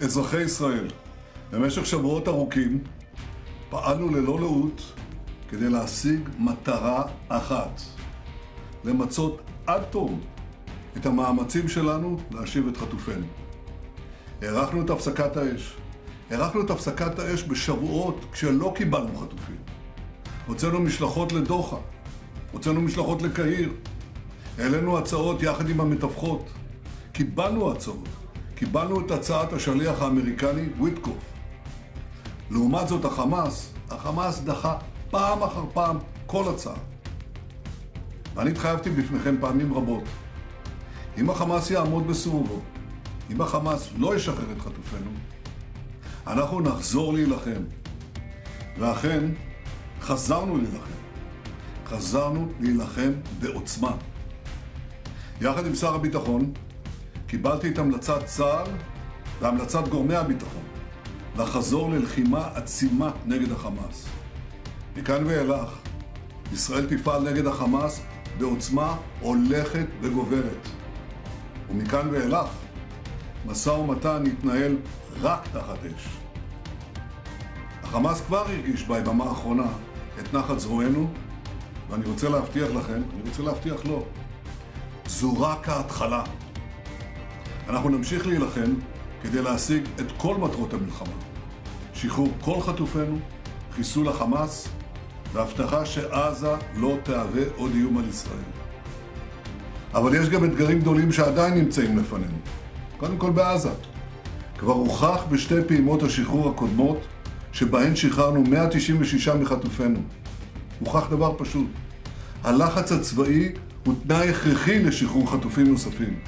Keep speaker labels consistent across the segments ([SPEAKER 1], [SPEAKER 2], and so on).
[SPEAKER 1] אזרחי ישראל, במשך שבועות ארוכים פעלנו ללא לאות כדי להשיג מטרה אחת: למצות עד תום את המאמצים שלנו להשיב את חטופינו. הארכנו את הפסקת האש. הארכנו את הפסקת האש בשבועות כשלא קיבלנו חטופים. הוצאנו משלחות לדוחה, הוצאנו משלחות לקהיר, העלינו הצעות יחד עם המתווכות, קיבלנו הצעות, קיבלנו את הצעת השליח האמריקני וויטקוף. לעומת זאת החמאס דחה פעם אחר פעם כל הצעה. ואני התחייבתי בפניכם פעמים רבות, אם החמאס יעמוד בסירובו, אם החמאס לא ישחרר את חטופינו, אנחנו נחזור להילחם. ואכן, חזרנו להילחם. חזרנו להילחם בעוצמה. יחד עם שר הביטחון, קיבלתי את המלצת צה"ל והמלצת גורמי הביטחון לחזור ללחימה עצימה נגד החמאס. מכאן ואילך, ישראל תפעל נגד החמאס בעוצמה הולכת וגוברת. ומכאן ואילך, משא ומתן יתנהל רק תחת אש. החמאס כבר הרגיש ביממה האחרונה את נחת זרוענו, ואני רוצה להבטיח לכם, אני רוצה להבטיח לו, זו רק ההתחלה. אנחנו נמשיך להילחם כדי להשיג את כל מטרות המלחמה: שחרור כל חטופינו, חיסול החמאס, והבטחה שעזה לא תהווה עוד איום על ישראל. אבל יש גם אתגרים גדולים שעדיין נמצאים לפנינו. קודם כל בעזה. כבר הוכח בשתי פעימות השחרור הקודמות שבהן שחררנו 196 מחטופינו. הוכח דבר פשוט: הלחץ הצבאי הוא תנאי הכרחי לשחרור חטופים נוספים.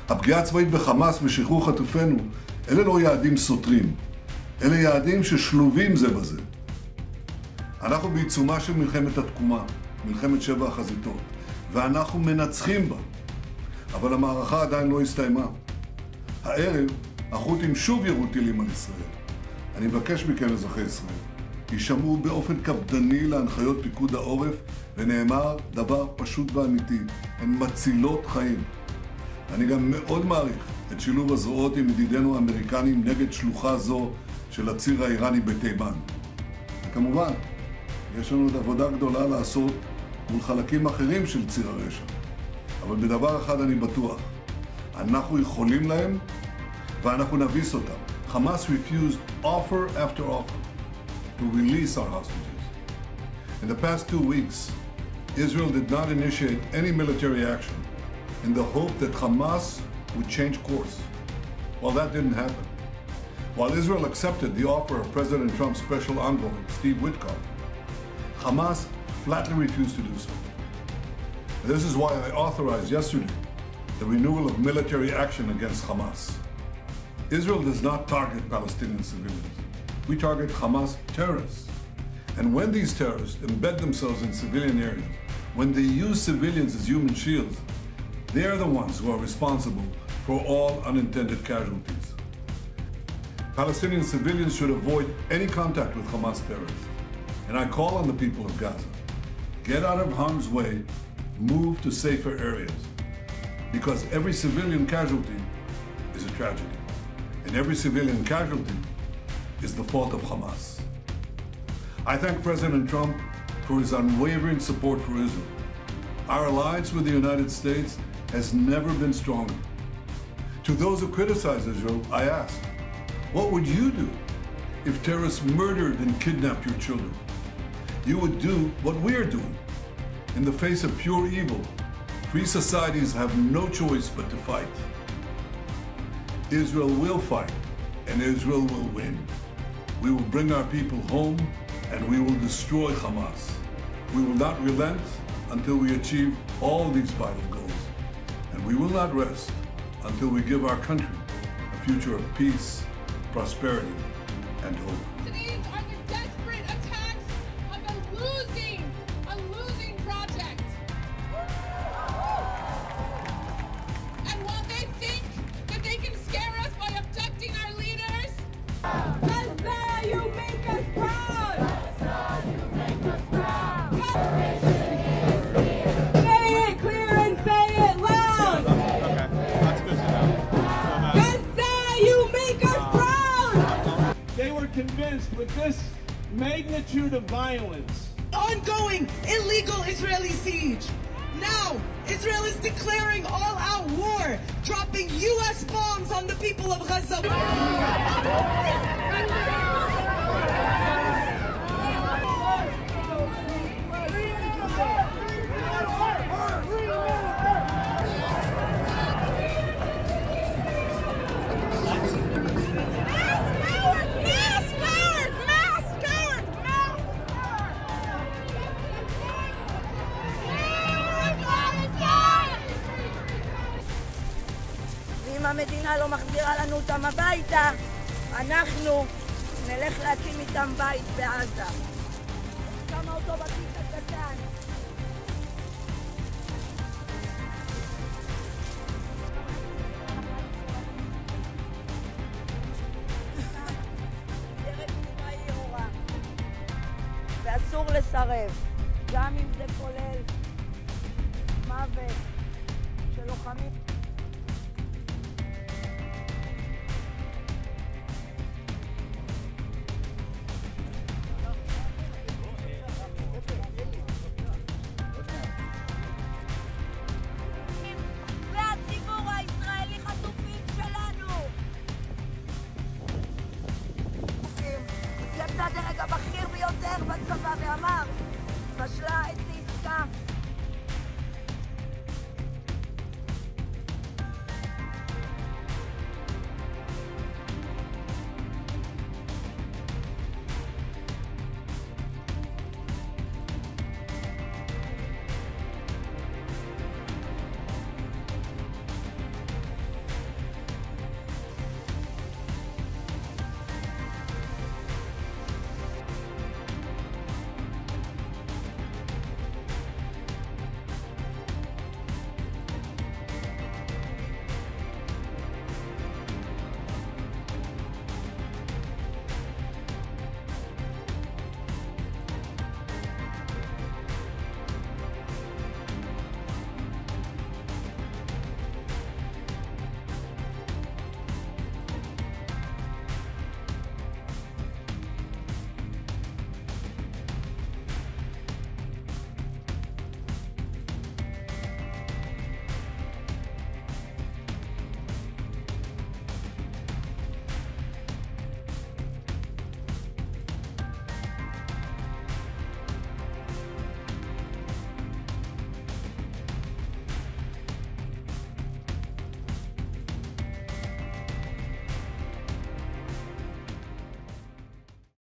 [SPEAKER 1] הפגיעה הצבאית בחמאס ושחרור חטופינו אלה לא יעדים סותרים, אלה יעדים ששלובים זה בזה. אנחנו בעיצומה של מלחמת התקומה, מלחמת 7 החזיתות, ואנחנו מנצחים בה. אבל המערכה עדיין לא הסתיימה. הערב החות'ים שוב ירו טילים על ישראל. אני מבקש מכם, אזרחי ישראל, יישמעו באופן קפדני להנחיות פיקוד העורף, ונאמר דבר פשוט ואמיתי: הן מצילות חיים. אני גם מאוד מעריך את שילוב הזרועות עם ידידינו האמריקנים נגד שלוחה זו של הציר האיראני בתימן. וכמובן, יש לנו עוד עבודה גדולה לעשות מול חלקים אחרים של ציר הרשע. אבל בדבר אחד אני בטוח: אנחנו יכולים להם ואנחנו נביס אותם. Hamas refused offer after offer to release our hostages. In the past 2 weeks, Israel did not initiate any military action in the hope that Hamas would change course. Well, that didn't happen. While Israel accepted the offer of President Trump's special envoy, Steve Witkoff, Hamas flatly refused to do so. And this is why I authorized yesterday the renewal of military action against Hamas. Israel does not target Palestinian civilians. We target Hamas terrorists. And when these terrorists embed themselves in civilian areas, when they use civilians as human shields, they are the ones who are responsible for all unintended casualties. Palestinian civilians should avoid any contact with Hamas terrorists. And I call on the people of Gaza: get out of harm's way, move to safer areas. Because every civilian casualty is a tragedy. And every civilian casualty is the fault of Hamas. I thank President Trump for his unwavering support for Israel. Our alliance with the United States has never been stronger. To those who criticize Israel, I ask, what would you do if terrorists murdered and kidnapped your children? You would do what we are doing. In the face of pure evil, free societies have no choice but to fight. Israel will fight, and Israel will win. We will bring our people home, and we will destroy Hamas. We will not relent until we achieve all these vital goals. And we will not rest until we give our country a future of peace, prosperity, and hope.
[SPEAKER 2] These are the desperate attacks of a losing project. And while they think that they can scare us by abducting our leaders, Gaza, you make us proud! Gaza, you make us proud! Say it clear and say it loud!
[SPEAKER 3] Okay, that's good to know.
[SPEAKER 2] Gaza, you make us proud!
[SPEAKER 3] experienced with this magnitude of violence.
[SPEAKER 4] Ongoing illegal Israeli siege. Now, Israel is declaring all-out war, dropping U.S. bombs on the people of Gaza.
[SPEAKER 5] אם המדינה לא מחזירה לנו אותם הביתה, אנחנו נלך להקים איתם בית בעזה. כמה אותו בכיס הקטן. דרך תנועה היא אורה. ואסור לסרב, גם אם זה כולל מוות של לוחמים.